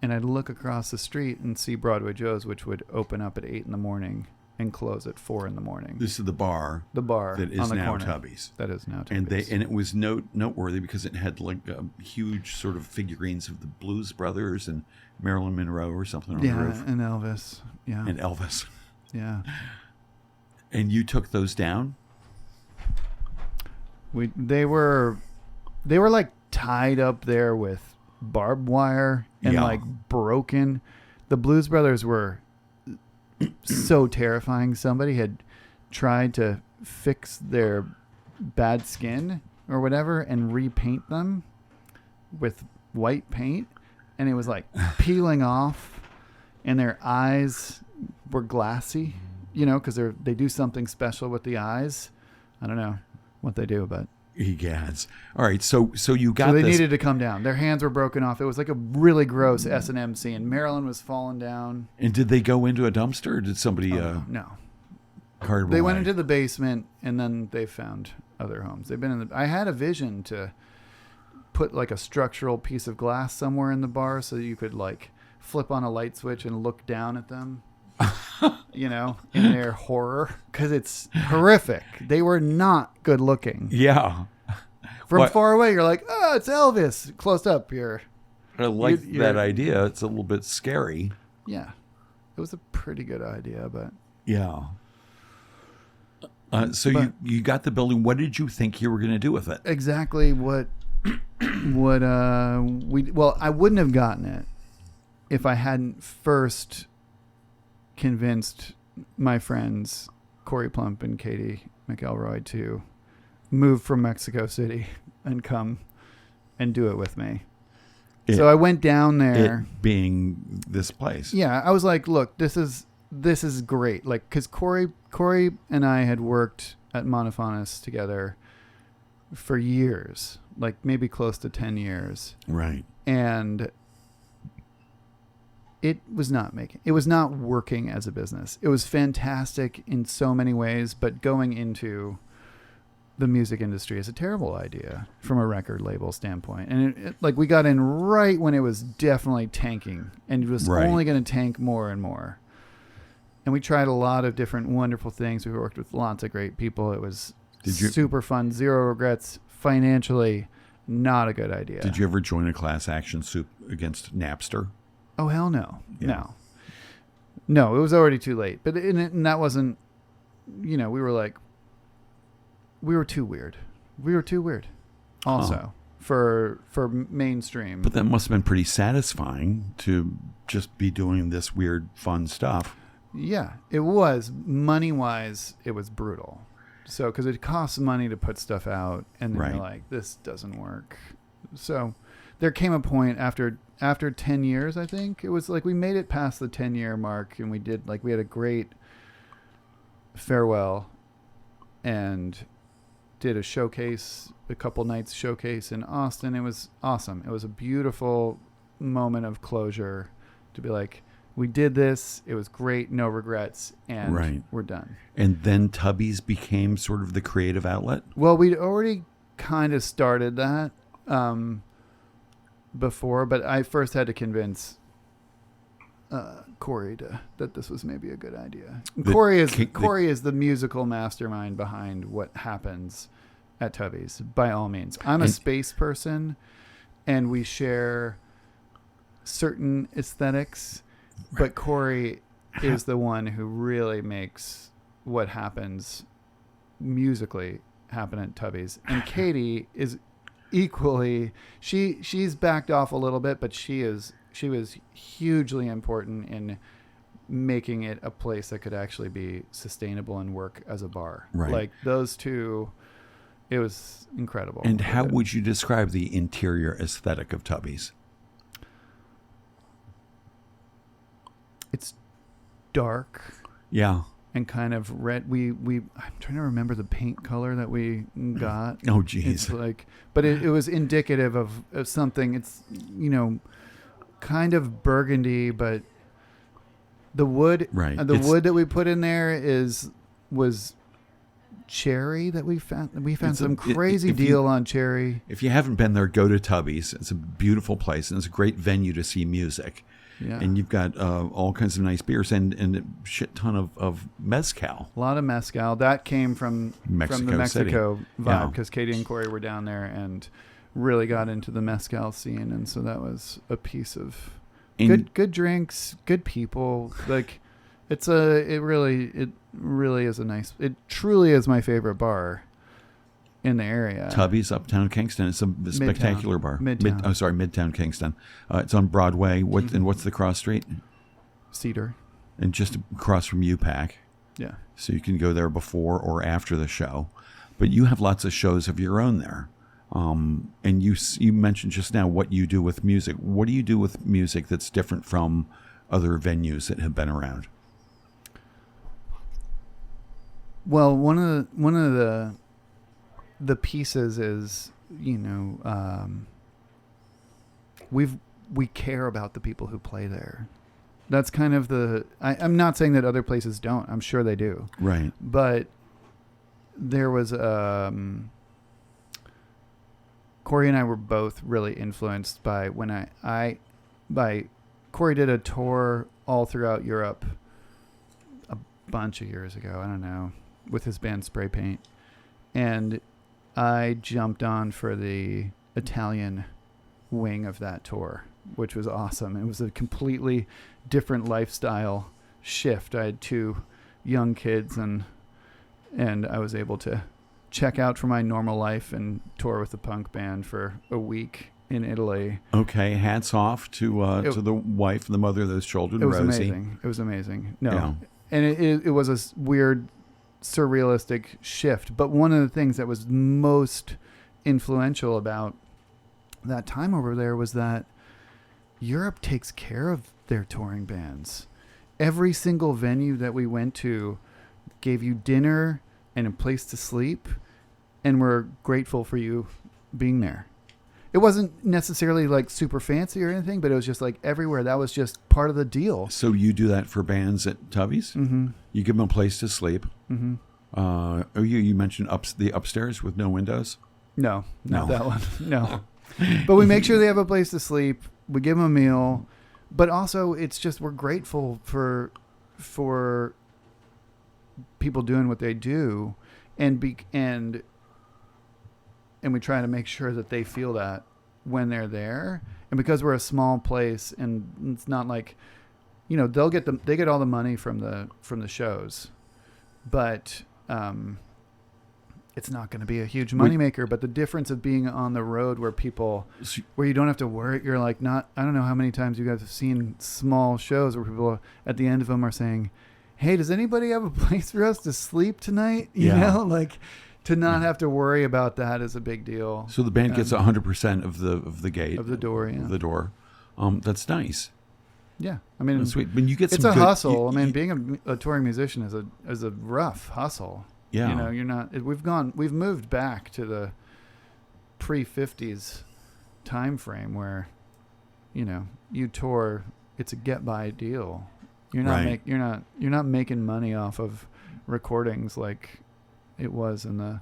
And I'd look across the street and see Broadway Joe's, which would open up at 8 a.m. and close at 4 a.m. This is the bar. The bar that is on the now corner. Tubby's. That is now Tubby's. And it was noteworthy because it had huge sort of figurines of the Blues Brothers and Marilyn Monroe or something on the roof. And Elvis. Yeah. And Elvis. Yeah. And you took those down? They were like tied up there with barbed wire and like broken. The Blues Brothers were so terrifying. Somebody had tried to fix their bad skin or whatever and repaint them with white paint, and it was like peeling off, and their eyes were glassy, because they do something special with the eyes. I don't know what they do, but egads. All right, so you got. So they this. needed to come down. Their hands were broken off. It was like a really gross S&M scene. Marilyn was falling down. And did they go into a dumpster, or did somebody? No. Carted They away? went into the basement, and then they found other homes. They've been in the. I had a vision to put like a structural piece of glass somewhere in the bar so you could like flip on a light switch and look down at them. In their horror, because it's horrific. They were not good looking. Yeah. From far away, you're like, oh, it's Elvis. Close up, you're. I like that idea. It's a little bit scary. Yeah, it was a pretty good idea, but yeah. You got the building. What did you think you were going to do with it? Exactly what I wouldn't have gotten it if I hadn't first convinced my friends Corey Plump and Katie McElroy to move from Mexico City and come and do it with me. So I went down there. It being this place. Yeah, I was like, look, this is great. Like, because Corey and I had worked at Monophonus together for years, like maybe close to 10 years. Right. And it was not working as a business. It was fantastic in so many ways, but going into the music industry is a terrible idea from a record label standpoint. And like we got in right when it was definitely tanking, and it was only going to tank more and more. And we tried a lot of different wonderful things. We worked with lots of great people. It was super fun. Zero regrets. Financially, not a good idea. Did you ever join a class action suit against Napster? Oh, hell no. Yeah. No, it was already too late. But and that wasn't, we were too weird. We were too weird also for mainstream. But that must have been pretty satisfying to just be doing this weird, fun stuff. Yeah, it was. Money-wise, it was brutal. So, because it costs money to put stuff out, and then you're like, this doesn't work. So there came a point after 10 years, I think. It was like we made it past the 10-year mark, and we had a great farewell and did a couple nights showcase in Austin. It was awesome. It was a beautiful moment of closure to be like, we did this. It was great. No regrets. And we're done. And then Tubby's became sort of the creative outlet? Well, we'd already kind of started that before, but I first had to convince Corey that this was maybe a good idea. Corey is the musical mastermind behind what happens at Tubby's, by all means. I'm a space person, and we share certain aesthetics, but Corey is the one who really makes what happens musically happen at Tubby's. And Katie is equally, she's backed off a little bit, but she was hugely important in making it a place that could actually be sustainable and work as a bar. Right. Like those two, it was incredible. And how would you describe the interior aesthetic of Tubby's? It's dark. Yeah. And kind of red. I'm trying to remember the paint color that we got. Oh, geez. It's like, but it was indicative of something. It's, kind of burgundy, but the wood, wood that we put in there was cherry that we found. We found some crazy deal on cherry. If you haven't been there, go to Tubby's. It's a beautiful place, and it's a great venue to see music. Yeah. And you've got all kinds of nice beers and a shit ton of mezcal. A lot of mezcal. That came from the Mexico vibe, because Katie and Corey were down there and really got into the mezcal scene, and so that was a piece of good drinks, good people. Like it really is it truly is my favorite bar in the area. Tubby's Uptown Kingston. It's a spectacular bar. Midtown. Midtown Kingston. It's on Broadway. And what's the cross street? Cedar. And just across from UPAC. Yeah. So you can go there before or after the show. But you have lots of shows of your own there. And you mentioned just now what you do with music. What do you do with music that's different from other venues that have been around? Well, one of the pieces is, we care about the people who play there. That's kind of I'm not saying that other places don't. I'm sure they do. Right. But there was Corey and I were both really influenced by when Corey did a tour all throughout Europe a bunch of years ago. I don't know, with his band Spray Paint, and I jumped on for the Italian wing of that tour, which was awesome. It was a completely different lifestyle shift. I had 2 young kids, and I was able to check out from my normal life and tour with the punk band for a week in Italy. Okay, hats off to the wife and the mother of those children, Rosie. Amazing. It was amazing. No, Yeah. And it was a weird, surrealistic shift. But one of the things that was most influential about that time over there was that Europe takes care of their touring bands. Every single venue that we went to gave you dinner and a place to sleep, and we're grateful for you being there. It wasn't necessarily like super fancy or anything, but it was just like everywhere. That was just part of the deal. So you do that for bands at Tubby's? Mm-hmm. You give them a place to sleep. Mm-hmm. You mentioned the upstairs with no windows? No, not that one. No. But we make sure they have a place to sleep. We give them a meal. But also, it's just we're grateful for people doing what they do, and we try to make sure that they feel that when they're there. And because we're a small place, and it's not like, they get all the money from the shows, but it's not going to be a huge moneymaker. But the difference of being on the road where you don't have to worry, you're like I don't know how many times you guys have seen small shows where people at the end of them are saying, hey, does anybody have a place for us to sleep tonight? You know, like to not have to worry about that is a big deal. So the band gets 100% of the gate. Of the door, yeah. Of the door. That's nice. Yeah. I mean, that's sweet. When you get it's some a good, hustle. being a touring musician is a rough hustle. Yeah. You're not, we've moved back to the pre-50s time frame where, you tour, it's a get by deal. You're not making money off of recordings like it was in the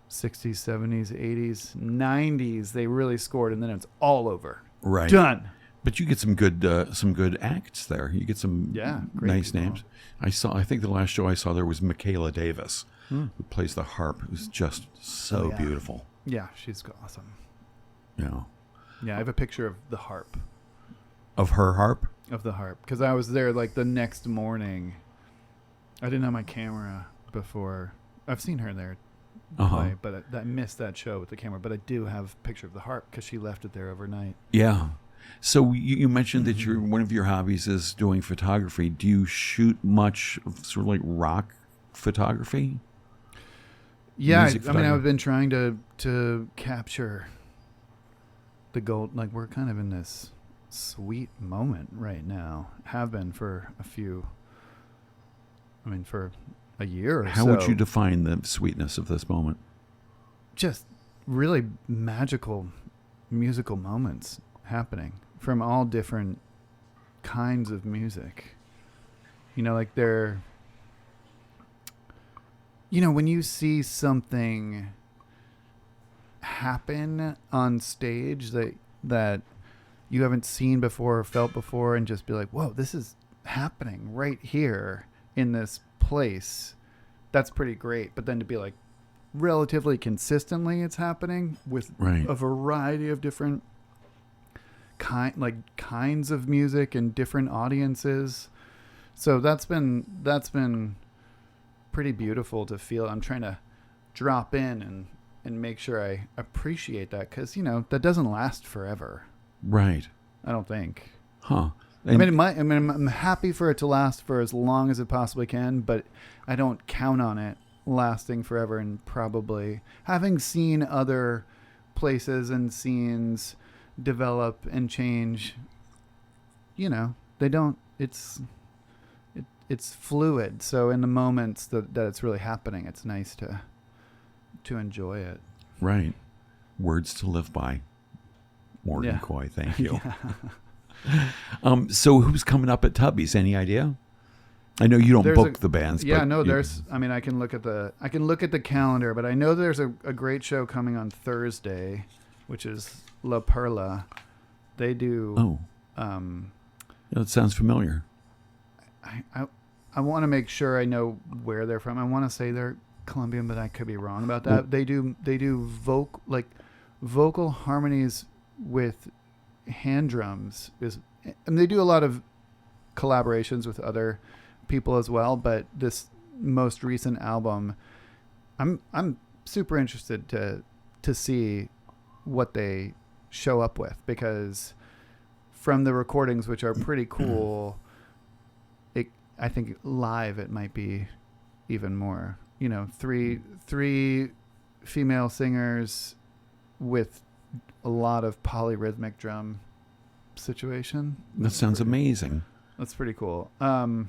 60s, 70s, 80s, 90s. They really scored, and then it's all over. Right. Done. But you get some good acts there. You get some nice people. names. I think the last show I saw there was Michaela Davis, who plays the harp. It was just so beautiful. Yeah, she's awesome. Yeah. Yeah, I have a picture of the harp. Of her harp? Of the harp. Because I was there like the next morning. I didn't have my camera before. I've seen her there play, but I missed that show with the camera. But I do have a picture of the harp because she left it there overnight. Yeah. So you mentioned that one of your hobbies is doing photography. Do you shoot much sort of like rock photography? Yeah, I've been trying to capture the gold. Like, we're kind of in this sweet moment right now. Have been for for a year or so. How would you define the sweetness of this moment? Just really magical musical moments happening from all different kinds of music. Like they're, when you see something happen on stage that you haven't seen before or felt before, and just be like, whoa, this is happening right here in this place. That's pretty great. But then to be like, relatively consistently it's happening with a variety of different kinds of music and different audiences. So that's been pretty beautiful to feel. I'm trying to drop in and make sure I appreciate that, because that doesn't last forever. Right. I don't think. Huh. I'm happy for it to last for as long as it possibly can, but I don't count on it lasting forever. And probably having seen other places and scenes develop and change, they don't. It's fluid. So in the moments that it's really happening, it's nice to enjoy it. Right. Words to live by. Morgan Coy, thank you. So who's coming up at Tubby's? Any idea? I know you don't book the bands. Yeah, but no, there's. I mean, I can look at the calendar, but I know there's a great show coming on Thursday, which is La Perla. They do. Oh. That sounds familiar. I want to make sure I know where they're from. I want to say they're Colombian, but I could be wrong about that. Well, they do vocal harmonies with hand drums, and they do a lot of collaborations with other people as well. But this most recent album, I'm super interested to see what they show up with, because from the recordings, which are pretty cool, I think live it might be even more. Three female singers with a lot of polyrhythmic drum situation. That sounds amazing. That's pretty cool. But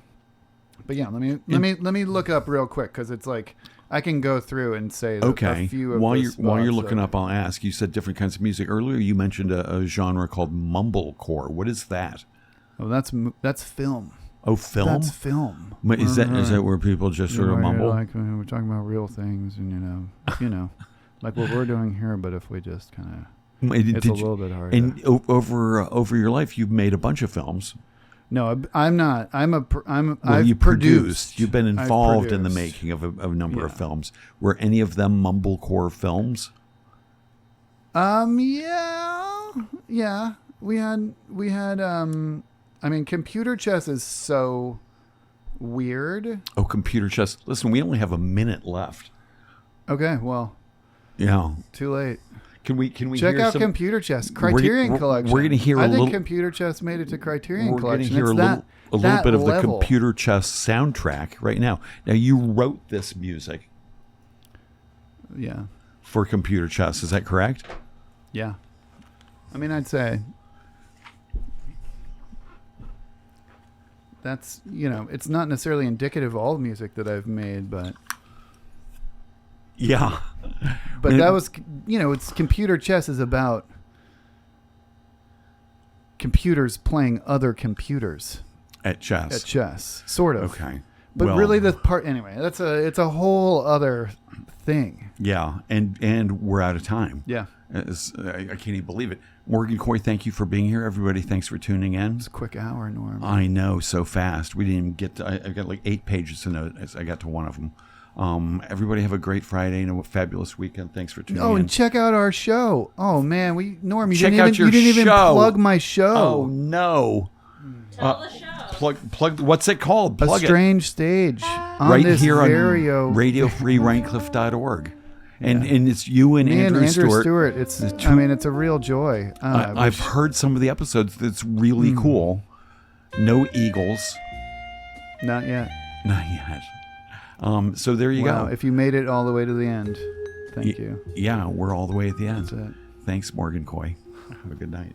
yeah, let me look up real quick, because it's like I can go through and say a few of while you're looking up, I'll ask. You said different kinds of music earlier. You mentioned a genre called mumblecore. What is that? Oh, that's film. Oh, film. That's film. Is that where people just sort of mumble? Like, we're talking about real things, and like what we're doing here. But if we just kind of, it's a little bit hard. And over your life, you've made a bunch of films. No, I'm not. I've produced. You've been involved in the making of a number of films. Were any of them mumblecore films? Yeah. We had. I mean, computer chess is so weird. Oh, computer chess. Listen, we only have a minute left. Okay, well. Yeah. Too late. Can we check out computer chess Criterion Collection? We're going to hear I think computer chess made it to Criterion Collection. We're going to hear a little bit of the computer chess soundtrack right now. Now, you wrote this music. Yeah. For computer chess, is that correct? Yeah. I mean, I'd say that's, it's not necessarily indicative of all the music that I've made, but yeah. But that was, it's computer chess is about computers playing other computers at chess. Sort of. Okay. But really the part, anyway, it's a whole other thing. Yeah. And we're out of time. Yeah. I can't even believe it. Morgan Coy, thank you for being here. Everybody, thanks for tuning in. It's a quick hour, Norm. I know, so fast. We didn't even get to, I got like 8 pages to note. I got to one of them. Everybody have a great Friday and a fabulous weekend. Thanks for tuning in. Oh, and check out our show. Oh man, Norm, you didn't even plug my show. Oh no. Tell the show. Plug. What's it called? Plug A Strange Stage. On right this here on RadioFreeRhinecliff.org. And it's you and Andrew Stewart. It's a real joy. I've heard some of the episodes. That's really cool. No Eagles. Not yet. So there you go. If you made it all the way to the end, thank you. Yeah, we're all the way at the end. That's it. Thanks, Morgan Coy. Have a good night.